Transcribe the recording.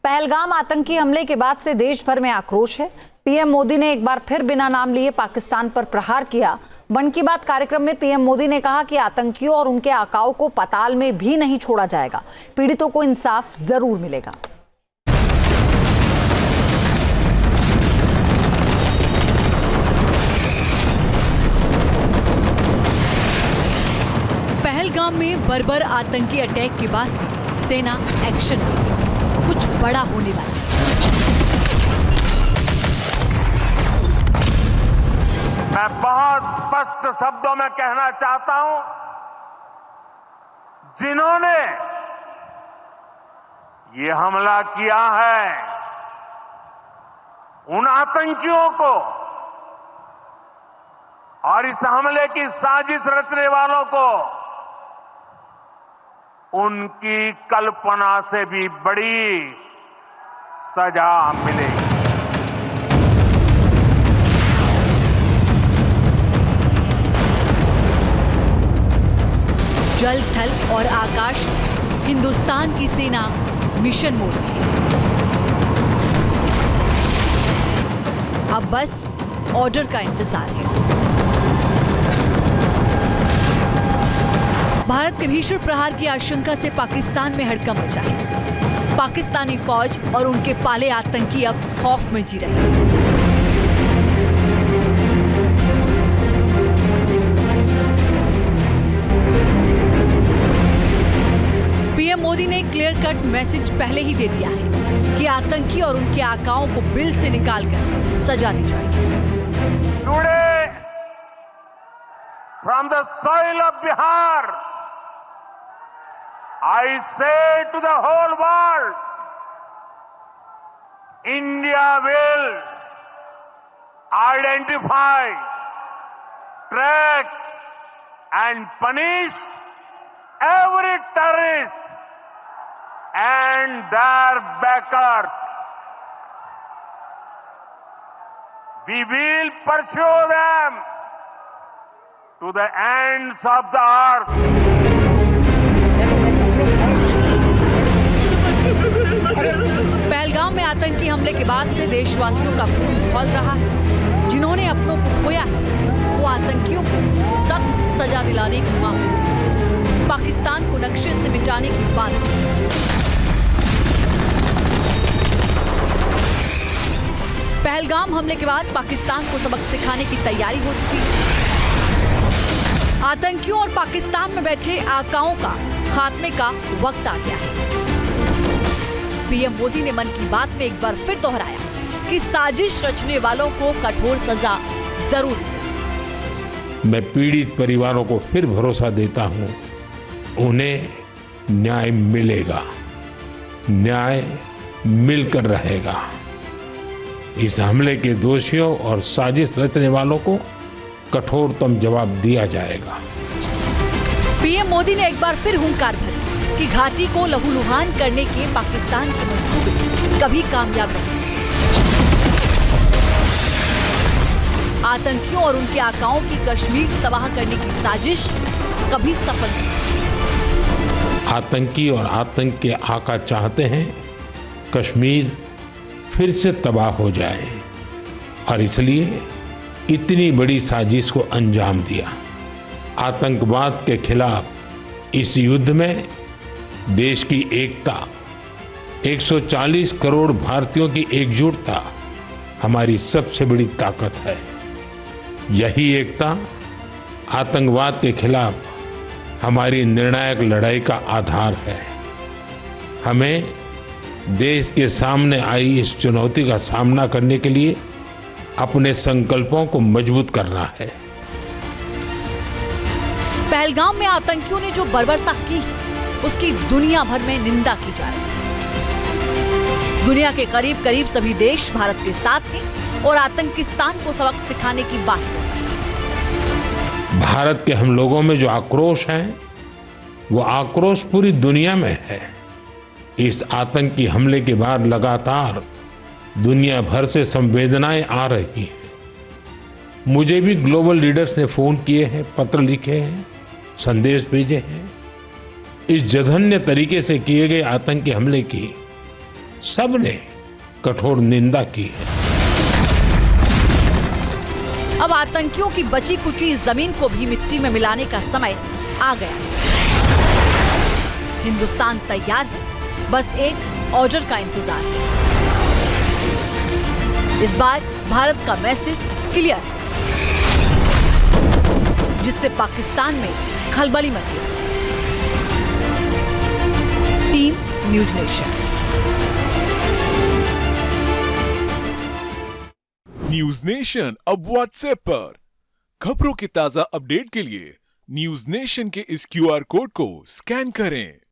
पहलगाम आतंकी हमले के बाद से देश भर में आक्रोश है। पीएम मोदी ने एक बार फिर बिना नाम लिए पाकिस्तान पर प्रहार किया। मन की बात कार्यक्रम में पीएम मोदी ने कहा कि आतंकियों और उनके आकाओं को पाताल में भी नहीं छोड़ा जाएगा। पीड़ितों को इंसाफ जरूर मिलेगा। पहलगाम में बर्बर आतंकी अटैक के बाद से सेना एक्शन में कुछ बड़ा होने वाला है। मैं बहुत स्पष्ट शब्दों में कहना चाहता हूं, जिन्होंने ये हमला किया है उन आतंकियों को और इस हमले की साजिश रचने वालों को उनकी कल्पना से भी बड़ी सजा मिलेगी। जल, थल और आकाश में हिंदुस्तान की सेना मिशन मोड में है। अब बस ऑर्डर का इंतजार है। भारत के भीषण प्रहार की आशंका से पाकिस्तान में हड़कंप मचा है। पाकिस्तानी फौज और उनके पाले आतंकी अब खौफ में जी रहे हैं। पीएम मोदी ने क्लियर कट मैसेज पहले ही दे दिया है कि आतंकी और उनके आकाओं को बिल से निकालकर सजा दी जाएगी। Today, from the soil of Bihar, I say to the whole world, India will identify, track and punish every terrorist and their backers. We will pursue them to the ends of the earth. Pahalgam में आतंकी हमले के बाद से देशवासियों का खून खौल रहा है। जिन्होंने अपनों को खोया है वो आतंकियों को सख्त सजा दिलाने की मांग, पाकिस्तान को नक्शे से मिटाने की बात। पहलगाम हमले के बाद पाकिस्तान को सबक सिखाने की तैयारी हो चुकी है। आतंकियों और पाकिस्तान में बैठे आकाओं का खात्मे का वक्त आ गया है। पीएम मोदी ने मन की बात में एक बार फिर दोहराया कि साजिश रचने वालों को कठोर सजा जरूर मिलेगी। मैं पीड़ित परिवारों को फिर भरोसा देता हूं, उन्हें न्याय मिलेगा, न्याय मिलकर रहेगा। इस हमले के दोषियों और साजिश रचने वालों को कठोरतम जवाब दिया जाएगा। पीएम मोदी ने एक बार फिर हुंकार भरी कि घाटी को लहूलुहान करने के पाकिस्तान के मंसूबे कभी कामयाब नहीं। आतंकियों और उनके आकाओं की कश्मीर तबाह करने की साजिश कभी सफल नहीं। आतंकी और आतंक के आका चाहते हैं कश्मीर फिर से तबाह हो जाए और इसलिए इतनी बड़ी साजिश को अंजाम दिया। आतंकवाद के खिलाफ इस युद्ध में देश की एकता, 140 करोड़ भारतीयों की एकजुटता हमारी सबसे बड़ी ताकत है। यही एकता आतंकवाद के खिलाफ हमारी निर्णायक लड़ाई का आधार है। हमें देश के सामने आई इस चुनौती का सामना करने के लिए अपने संकल्पों को मजबूत करना है। पहलगाम में आतंकियों ने जो बर्बरता की उसकी दुनिया भर में निंदा की जा रही है। दुनिया के करीब करीब सभी देश भारत के साथ हैं और आतंकिस्तान को सबक सिखाने की बात कर रहे हैं। भारत के हम लोगों में जो आक्रोश है वो आक्रोश पूरी दुनिया में है। इस आतंकी हमले के बाद लगातार दुनिया भर से संवेदनाएं आ रही हैं। मुझे भी ग्लोबल लीडर्स ने फोन किए हैं, पत्र लिखे हैं, संदेश भेजे हैं। इस जघन्य तरीके से किए गए आतंकी हमले की सबने कठोर निंदा की है। अब आतंकियों की बची कुची जमीन को भी मिट्टी में मिलाने का समय आ गया है। हिंदुस्तान तैयार है, बस एक ऑर्डर का इंतजार है। इस बार भारत का मैसेज क्लियर है, जिससे पाकिस्तान में खलबली मची। Team news nation. News nation अब व्हाट्सएप पर खबरों के ताजा अपडेट के लिए न्यूज नेशन के इस QR कोड को स्कैन करें।